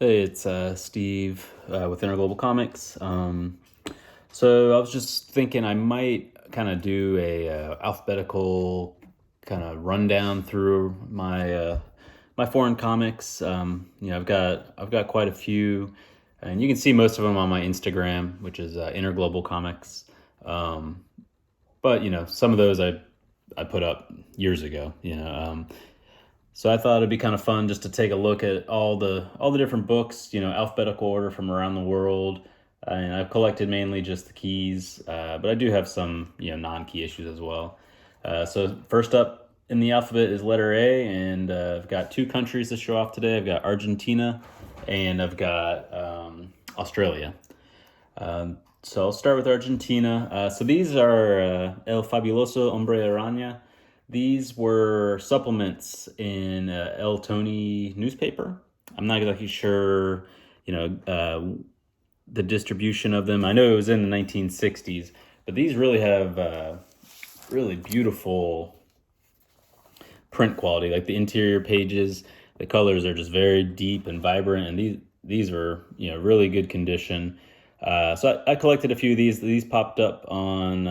Hey, it's Steve with Interglobal Comics. So I was just thinking I might kind of do a alphabetical kind of rundown through my foreign comics. I've got quite a few, and you can see most of them on my Instagram, which is Interglobal Comics. Um, but some of those I put up years ago. So I thought it'd be kind of fun just to take a look at all the different books, alphabetical order from around the world. And I've collected mainly just the keys, but I do have some non-key issues as well. So first up in the alphabet is letter A, and I've got two countries to show off today. I've got Argentina, and I've got Australia. So I'll start with Argentina. So these are El Fabuloso Hombre Araña. These were supplements in El Tony newspaper. I'm not exactly sure, the distribution of them. I know it was in the 1960s, but these really have really beautiful print quality. Like the interior pages, the colors are just very deep and vibrant, and these are really good condition. So I collected a few of these. These popped up on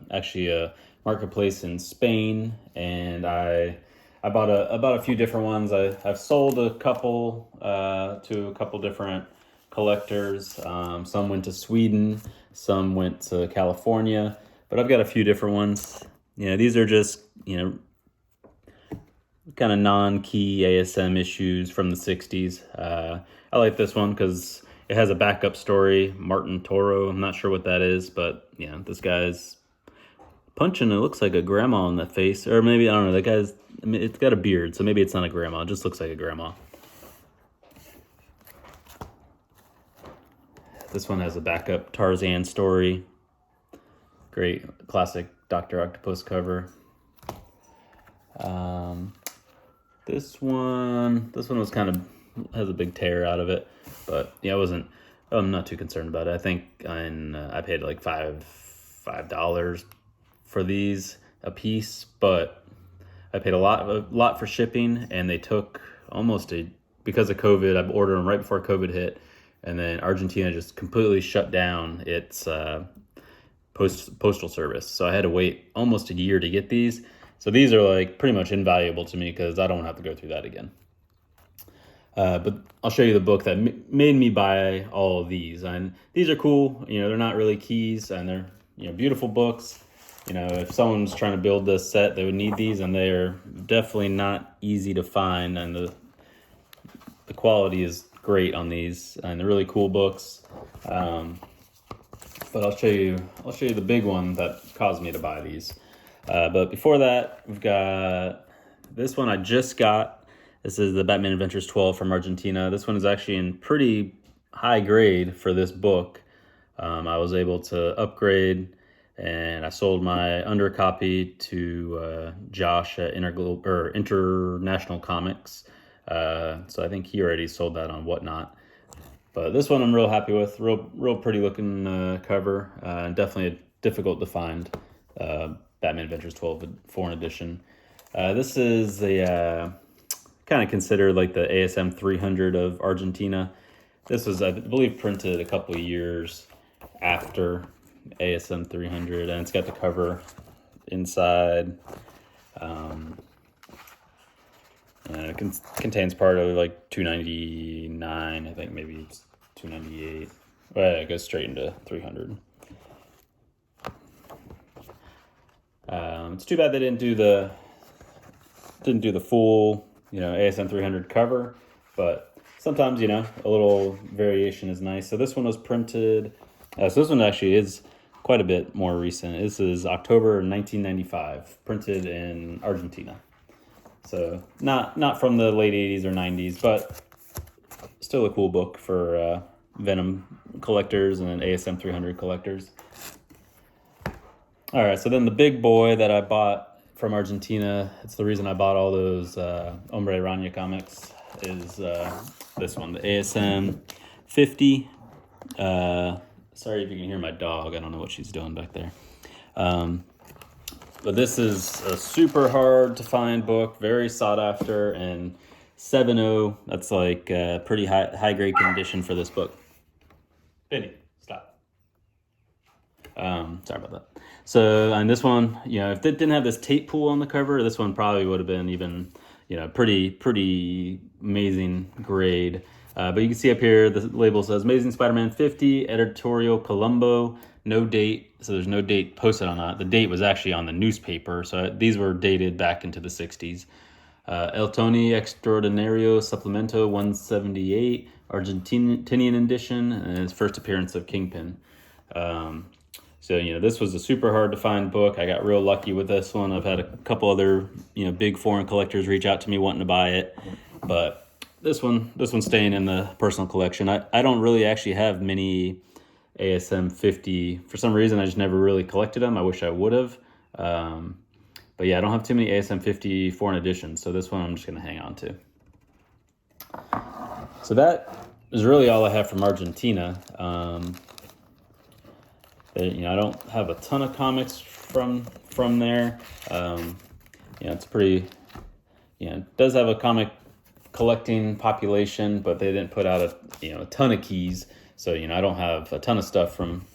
actually a marketplace in Spain, and I bought a few different ones. I've sold a couple to a couple different collectors. Some went to Sweden, some went to California, but I've got a few different ones. These are just kind of non-key ASM issues from the 60s. I like this one because it has a backup story, Martin Toro. I'm not sure what that is, but this guy's punching, it looks like a grandma in the face. Or maybe, I don't know, it's got a beard, so maybe it's not a grandma. It just looks like a grandma. This one has a backup Tarzan story. Great classic Dr. Octopus cover. This one was kind of has a big tear out of it, but I'm not too concerned about it. I think I paid like $5 for these a piece, but I paid a lot for shipping, and they took because of COVID. I ordered them right before COVID hit, and then Argentina just completely shut down its postal service. So I had to wait almost a year to get these. So these are like pretty much invaluable to me because I don't want to have to go through that again. But I'll show you the book that made me buy all of these. And these are cool. They're not really keys, and they're beautiful books. If someone's trying to build this set, they would need these, and they're definitely not easy to find. And the quality is great on these, and they're really cool books. But I'll show you the big one that caused me to buy these. But before that, we've got this one I just got. This is the Batman Adventures 12 from Argentina. This one is actually in pretty high grade for this book. I was able to upgrade, and I sold my undercopy to Josh at International Comics. So I think he already sold that on Whatnot. But this one I'm real happy with. Real pretty looking cover. Definitely difficult to find. Batman Adventures 12 foreign edition. This is the kind of considered like the ASM 300 of Argentina. This was, I believe, printed a couple of years after ASM 300, and it's got the cover inside. And it contains part of like 299, I think maybe it's 298. Well, it goes straight into 300. It's too bad they didn't do the full ASM 300 cover, but sometimes a little variation is nice. So this one was printed. So this one actually is quite a bit more recent. This is October 1995, printed in Argentina. So not from the late 80s or 90s, but still a cool book for Venom collectors and ASM 300 collectors. All right, so then the big boy that I bought from Argentina, it's the reason I bought all those Hombre Araña comics, is this one, the ASM 50. Sorry if you can hear my dog. I don't know what she's doing back there. But this is a super hard to find book, very sought after, and 7.0. That's like pretty high grade condition for this book. Benny, stop. Sorry about that. So on this one, if it didn't have this tape pool on the cover, this one probably would have been even, pretty amazing grade. But you can see up here, the label says Amazing Spider-Man 50, editorial Colombo, no date. So there's no date posted on that. The date was actually on the newspaper. So these were dated back into the 60s. El Tony Extraordinario Supplemento 178, Argentinian edition, and his first appearance of Kingpin. So, this was a super hard to find book. I got real lucky with this one. I've had a couple other, big foreign collectors reach out to me wanting to buy it. But this one's staying in the personal collection. I don't really actually have many ASM 50. For some reason, I just never really collected them. I wish I would have. But yeah, I don't have too many ASM 50 foreign editions. So this one I'm just going to hang on to. So that is really all I have from Argentina. I don't have a ton of comics from there. It's pretty. It does have a comic collecting population, but they didn't put out a ton of keys. So I don't have a ton of stuff from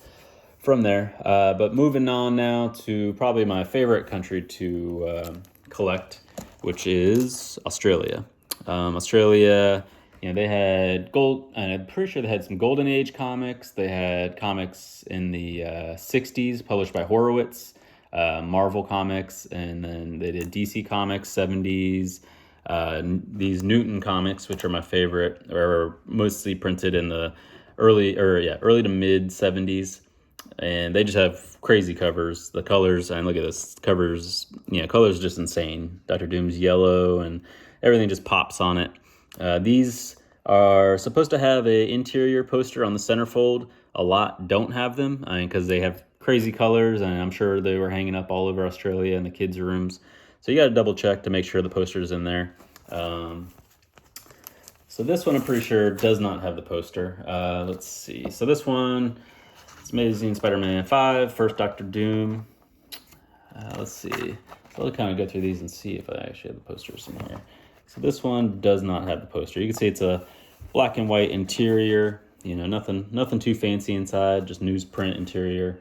there. But moving on now to probably my favorite country to collect, which is Australia. Australia. They had gold, and I'm pretty sure they had some Golden Age comics. They had comics in the 60s published by Horowitz, Marvel Comics, and then they did DC Comics, 70s. These Newton comics, which are my favorite, are mostly printed in the early to mid 70s. And they just have crazy covers. The colors, and look at this, colors just insane. Dr. Doom's yellow, and everything just pops on it. These are supposed to have an interior poster on the centerfold. A lot don't have them because they have crazy colors, and I'm sure they were hanging up all over Australia in the kids' rooms. So you got to double check to make sure the poster is in there. So this one I'm pretty sure does not have the poster. Let's see. So this one, it's Amazing Spider-Man 5, First Dr. Doom. Let's see. So I'll kind of go through these and see if I actually have the poster somewhere. So this one does not have the poster. You can see it's a black and white interior. Nothing too fancy inside, just newsprint interior.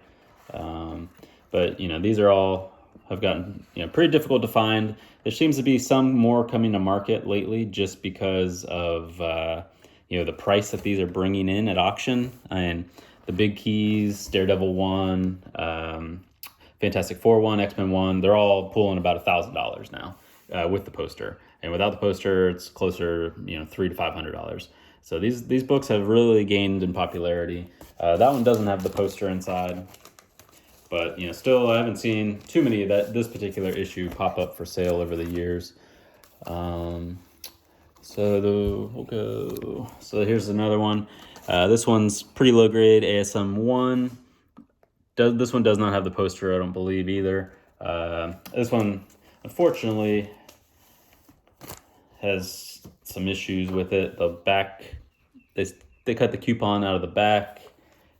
But these are all have gotten pretty difficult to find. There seems to be some more coming to market lately, just because of the price that these are bringing in at auction. And the big keys, Daredevil 1, Fantastic Four 1, X-Men 1, they're all pulling about $1,000 now with the poster. And without the poster, it's closer, $300 to $500. So these books have really gained in popularity. That one doesn't have the poster inside, but still I haven't seen too many of this particular issue pop up for sale over the years. So here's another one. This one's pretty low grade, ASM 1. This one does not have the poster, I don't believe either. This one, unfortunately, has some issues with it. The back, they cut the coupon out of the back,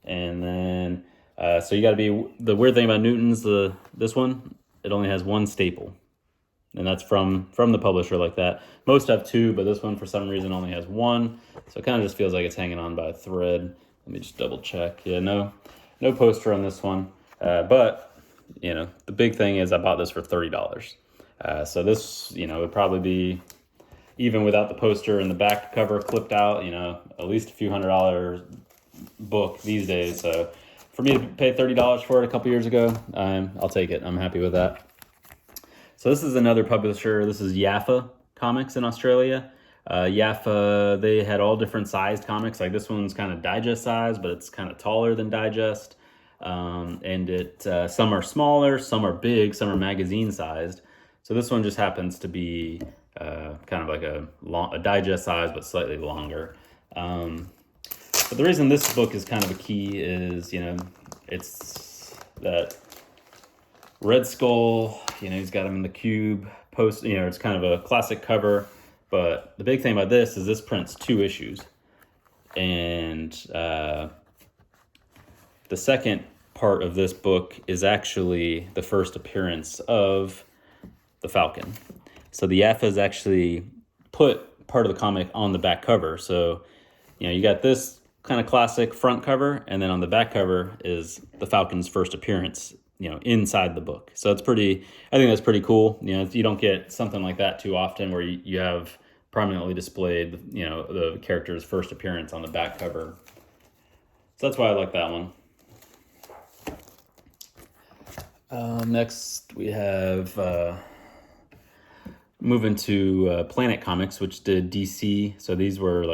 and then so you got to be, the weird thing about Newton's, this one, it only has one staple, and that's from the publisher like that. Most have two, but this one for some reason only has one, so it kind of just feels like it's hanging on by a thread. Let me just double check. Yeah, no poster on this one, but the big thing is I bought this for $30. So this would probably be, even without the poster and the back cover clipped out, at least a few $100 book these days. So for me to pay $30 for it a couple years ago, I'll take it. I'm happy with that. So this is another publisher. This is Yaffa Comics in Australia. Yaffa, they had all different sized comics. Like this one's kind of digest size, but it's kind of taller than digest. And some are smaller, some are big, some are magazine sized. So this one just happens to be kind of like a digest size, but slightly longer. But the reason this book is kind of a key is, it's that Red Skull, he's got him in the cube post, it's kind of a classic cover. But the big thing about this is this prints 2 issues. And the second part of this book is actually the first appearance of the Falcon. So the Yaffas actually put part of the comic on the back cover. So, you got this kind of classic front cover, and then on the back cover is the Falcon's first appearance, inside the book. So I think that's pretty cool. You don't get something like that too often where you have prominently displayed, the character's first appearance on the back cover. So that's why I like that one. Next, we have moving to Planet Comics, which did DC. So these were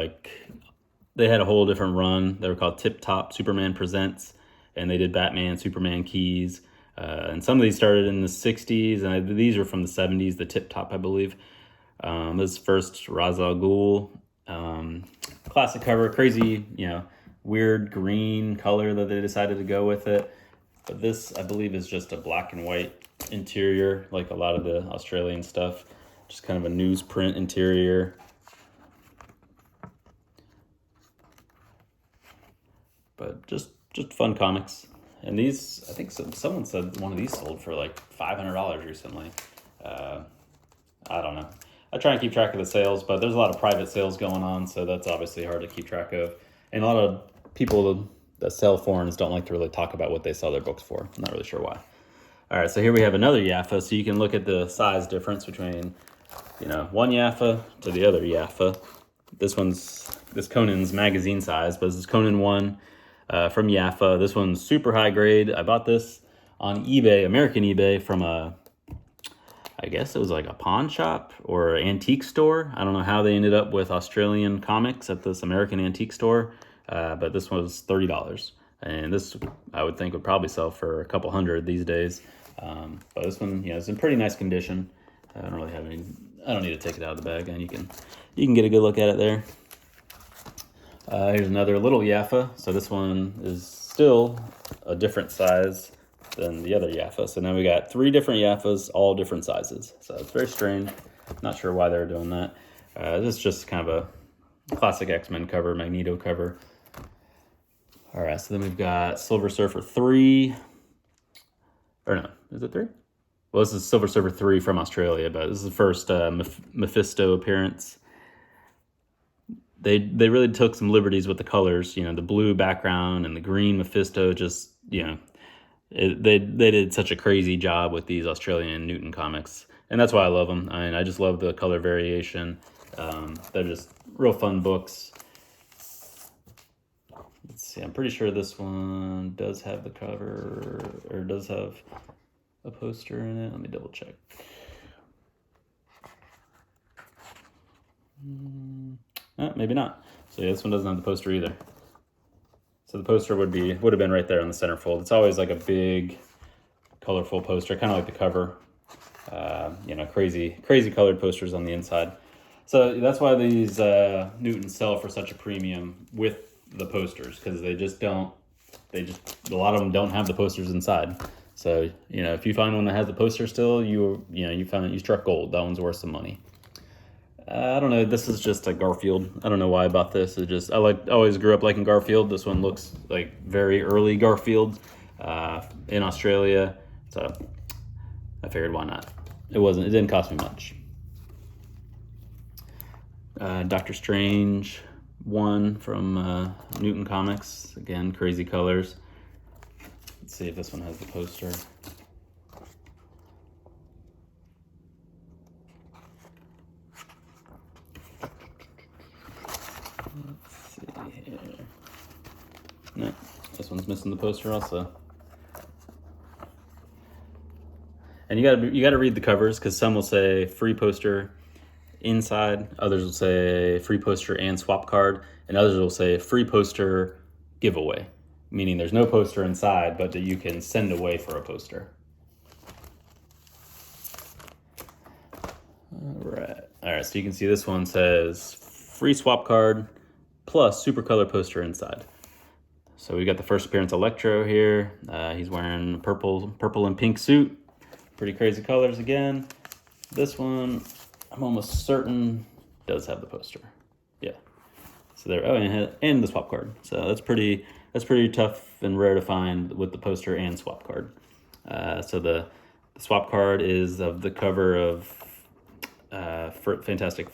they had a whole different run. They were called Tip Top Superman Presents, and they did Batman, Superman Keys. And some of these started in the 60s, and these are from the 70s, the Tip Top, I believe. This first Ra's al Ghul. Classic cover, crazy, weird green color that they decided to go with it. But this, I believe, is just a black and white interior, like a lot of the Australian stuff. Just kind of a newsprint interior. But just fun comics. And these, I think someone said one of these sold for like $500 recently. I don't know. I try and keep track of the sales, but there's a lot of private sales going on, so that's obviously hard to keep track of. And a lot of people that sell foreigns don't like to really talk about what they sell their books for. I'm not really sure why. All right, so here we have another Yaffa, so you can look at the size difference between, one Yaffa to the other Yaffa. This Conan's magazine size, but this is Conan 1 from Yaffa. This one's super high grade. I bought this on eBay, American eBay, from I guess it was like a pawn shop or antique store. I don't know how they ended up with Australian comics at this American antique store. But this was $30, and this I would think would probably sell for a couple hundred these days. But this one, it's in pretty nice condition. I don't really have any. I don't need to take it out of the bag, and you can get a good look at it there. Here's another little Yaffa. So this one is still a different size than the other Yaffa. So now we got 3 different Yaffas, all different sizes. So it's very strange. Not sure why they're doing that. This is just kind of a classic X-Men cover, Magneto cover. All right, so then we've got Silver Surfer 3. Or no, is it 3? Well, this is Silver Surfer 3 from Australia, but this is the first Mephisto appearance. They really took some liberties with the colors, the blue background and the green Mephisto. Just they did such a crazy job with these Australian Newton comics, and that's why I love them. I mean, I just love the color variation. They're just real fun books. Let's see, I'm pretty sure this one does have the cover, or does have a poster in it. Let me double check. Maybe not. So yeah, this one doesn't have the poster either. So the poster would have been right there on the centerfold. It's always like a big, colorful poster, kind of like the cover. Crazy colored posters on the inside. So that's why these Newtons sell for such a premium with the posters, because a lot of them don't have the posters inside. So, if you find one that has the poster still, you struck gold. That one's worth some money. I don't know. This is just a Garfield. I don't know why I bought this. I always grew up liking Garfield. This one looks like very early Garfield in Australia. So I figured, why not? It didn't cost me much. Doctor Strange 1 from Newton Comics. Again, crazy colors. Let's see if this one has the poster. Let's see here. No, this one's missing the poster also. And you gotta read the covers, because some will say free poster inside, others will say free poster and swap card, and others will say free poster giveaway, meaning there's no poster inside, but that you can send away for a poster. All right, so you can see this one says free swap card plus super color poster inside. So we got the first appearance Electro here. He's wearing purple and pink suit. Pretty crazy colors again. This one, I'm almost certain does have the poster. Yeah. So there. Oh, and the swap card. So that's pretty tough and rare to find with the poster and swap card. So the swap card is of the cover of Fantastic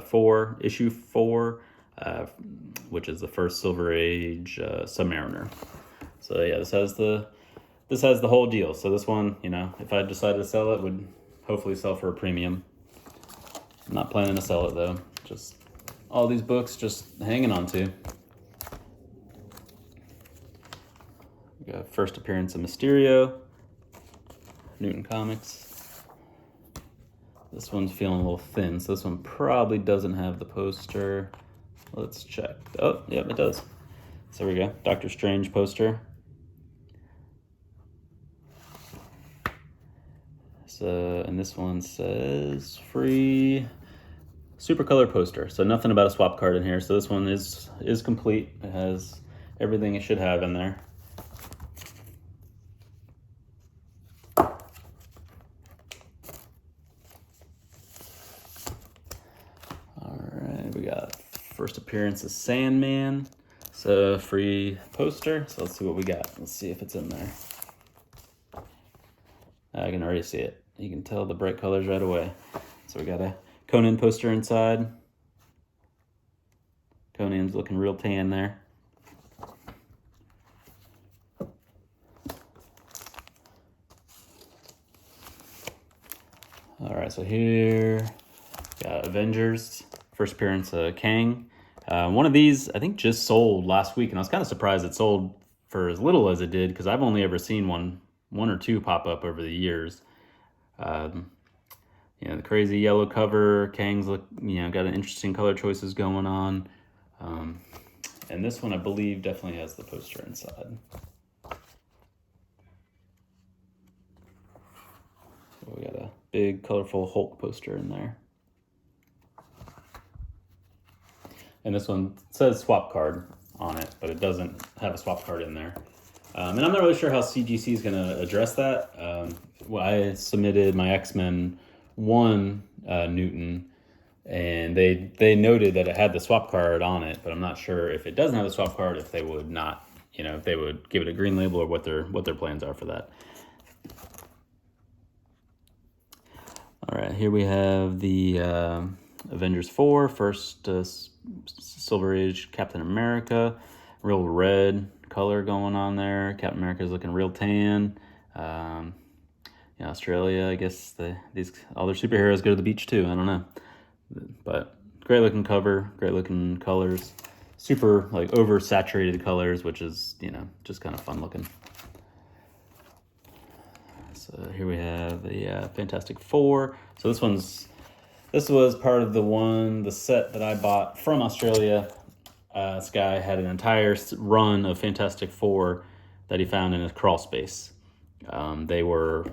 Four, issue 4, which is the first Silverage Submariner. So yeah, this has the whole deal. So this one, if I decided to sell it, would hopefully sell for a premium. I'm not planning to sell it though. Just all these books, just hanging on to. We got first appearance of Mysterio, Newton Comics. This one's feeling a little thin, so this one probably doesn't have the poster. Let's check. Oh, yep, it does. So there we go. Doctor Strange poster. So, and this one says free super color poster. So nothing about a swap card in here. So this one is complete. It has everything it should have in there. We got first appearance of Sandman. So free poster. So let's see what we got. Let's see if it's in there. I can already see it. You can tell the bright colors right away. So we got a Conan poster inside. Conan's looking real tan there. All right, so here got Avengers. First appearance of Kang. One of these, I think, just sold last week, and I was kind of surprised it sold for as little as it did, because I've only ever seen one or two pop up over the years. The crazy yellow cover. Kang's got an interesting color choices going on. And this one, I believe, definitely has the poster inside. So we got a big, colorful Hulk poster in there. And this one says swap card on it, but it doesn't have a swap card in there. And I'm not really sure how CGC is going to address that. I submitted my X-Men 1 Newton, and they noted that it had the swap card on it, but I'm not sure if it doesn't have the swap card, if they would not, if they would give it a green label, or what their plans are for that. All right, here we have the Avengers 4, first Silver Age Captain America, real red color going on there. Captain America is looking real tan. Australia, I guess all their superheroes go to the beach too. I don't know, but great looking cover, great looking colors, super oversaturated colors, which is just kind of fun looking. So here we have the Fantastic Four. So this was part of the set that I bought from Australia. This guy had an entire run of Fantastic Four that he found in his crawl space. They were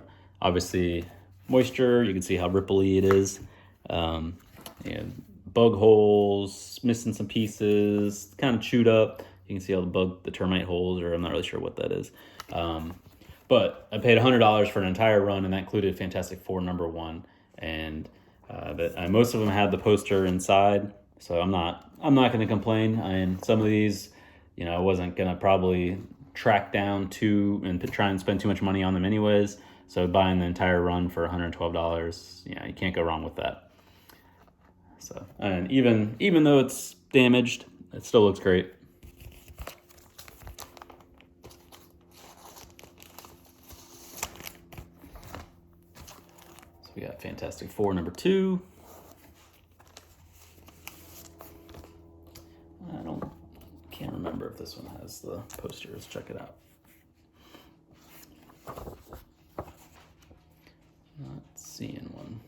obviously moisture. You can see how ripply it is. Bug holes, missing some pieces, kind of chewed up. You can see all the termite holes, or I'm not really sure what that is. But I paid $100 for an entire run, and that included Fantastic Four #1. And most of them had the poster inside, so I'm not going to complain. And some of these, I wasn't going to probably track down and try and spend too much money on them anyways. So buying the entire run for $112, you can't go wrong with that. So, and even though it's damaged, it still looks great. So we got Fantastic Four #2. Can't remember if this one has the poster. Let's check it out. Not seeing one.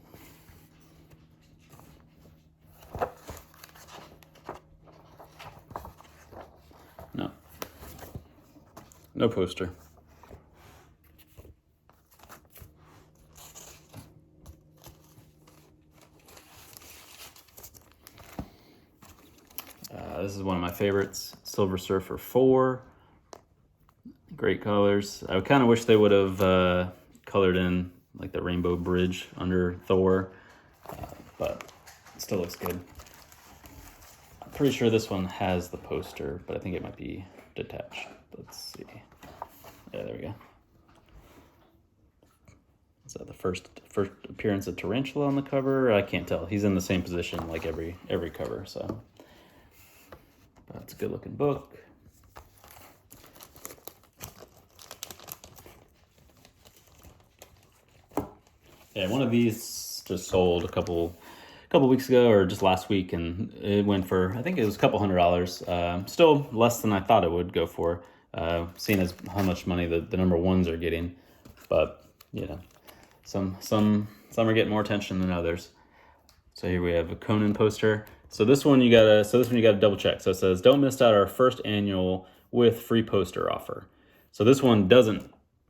No poster. This is one of my favorites, Silver Surfer 4. Great colors. I kind of wish they would have colored in like the rainbow bridge under Thor, but it still looks good. I'm pretty sure this one has the poster, but I think it might be detached. Let's see. Yeah, there we go. So the first appearance of Tarantula on the cover. I can't tell. He's in the same position like every cover. So that's a good looking book. Yeah, one of these just sold a couple weeks ago, or just last week, and it went for, I think it was a couple $100. Still less than I thought it would go for, seeing as how much money the number ones are getting. But you know, some are getting more attention than others. So here we have a Conan Poster. So this one you gotta double check. So it says, "Don't miss out our first annual with free poster offer." So this one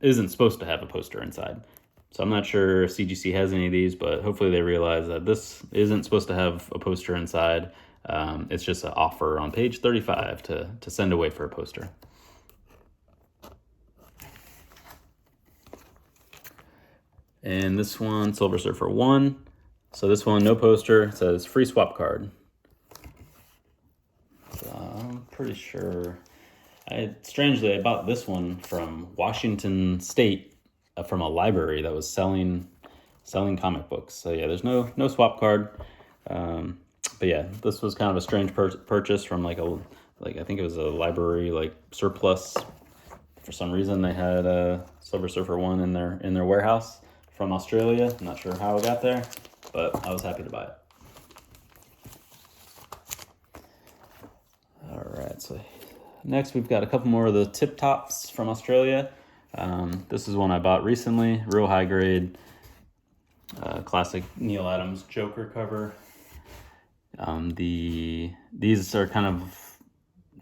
isn't supposed to have a poster inside. So I'm not sure if CGC has any of these, but hopefully they realize that this isn't supposed to have a poster inside. It's just an offer on page 35 to send away for a poster. And this one, Silver Surfer 1. So this one, no poster. It says free swap card. So I'm pretty sure. Strangely, I bought this one from Washington State, from a library that was selling comic books. So yeah, there's no swap card. But yeah, this was kind of a strange purchase from I think it was a library surplus. For some reason, they had a Silver Surfer 1 in their warehouse from Australia. I'm not sure how it got there, but I was happy to buy it. All right, so next we've got a couple more of the Tip Tops from Australia. This is one I bought recently, real high grade, classic Neil Adams Joker cover. These are kind of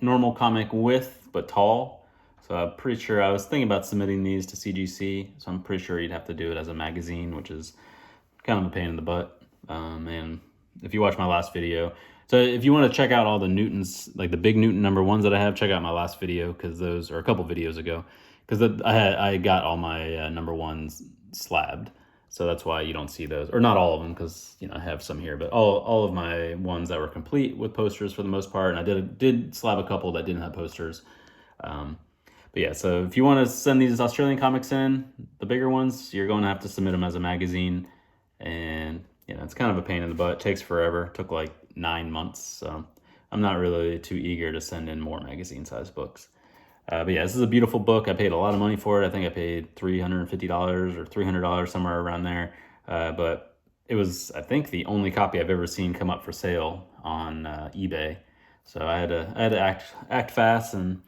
normal comic width, but tall. So I'm pretty sure, I was thinking about submitting these to CGC, so I'm pretty sure you'd have to do it as a magazine, which is kind of a pain in the butt. And if you watch my last video, so if you want to check out all the Newtons, like the big Newton number ones that I have, check out my last video, because those are a couple videos ago. Because I got all my number ones slabbed, so that's why you don't see those, or not all of them, because I have some here, but all of my ones that were complete with posters for the most part, and I did slab a couple that didn't have posters. But yeah, so if you want to send these Australian comics in, the bigger ones, you're going to have to submit them as a magazine, and it's kind of a pain in the butt. It takes forever. It took like 9 months, so I'm not really too eager to send in more magazine-sized books. But yeah, this is a beautiful book. I paid a lot of money for it. I think I paid $350 or $300, somewhere around there. But it was, I think, the only copy I've ever seen come up for sale on eBay. So I had to act fast, and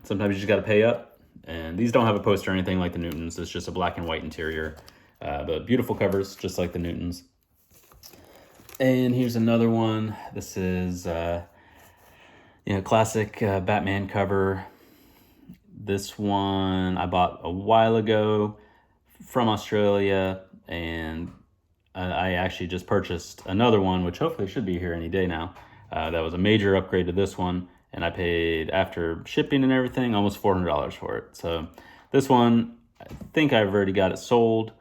sometimes you just got to pay up. And these don't have a poster or anything like the Newtons. It's just a black and white interior, but beautiful covers, just like the Newtons. And here's another one. This is classic Batman cover. This one I bought a while ago from Australia, and I actually just purchased another one, which hopefully should be here any day now. That was a major upgrade to this one, and I paid, after shipping and everything, almost $400 for it. So this one, I think I've already got it sold,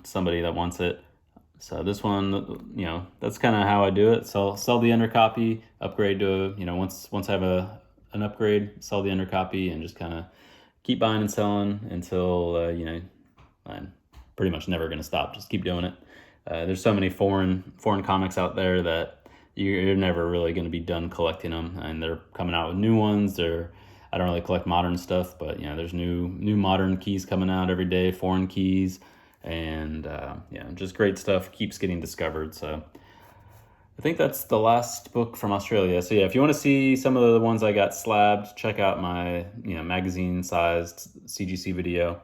somebody that wants it. So this one, that's kind of how I do it. Sell the undercopy, upgrade to, once I have an upgrade, sell the undercopy, and just kind of keep buying and selling until, I'm pretty much never going to stop. Just keep doing it. There's so many foreign comics out there that you're never really going to be done collecting them, and they're coming out with new ones. I don't really collect modern stuff, but there's new modern keys coming out every day, foreign keys, and just great stuff keeps getting discovered. So I think that's the last book from Australia. So yeah, if you want to see some of the ones I got slabbed, check out my magazine-sized CGC video.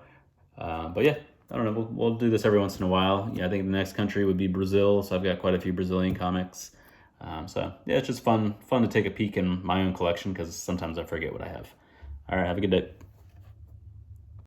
But yeah, I don't know. We'll do this every once in a while. Yeah, I think the next country would be Brazil. So I've got quite a few Brazilian comics. So yeah, it's just fun to take a peek in my own collection, because sometimes I forget what I have. All right, have a good day.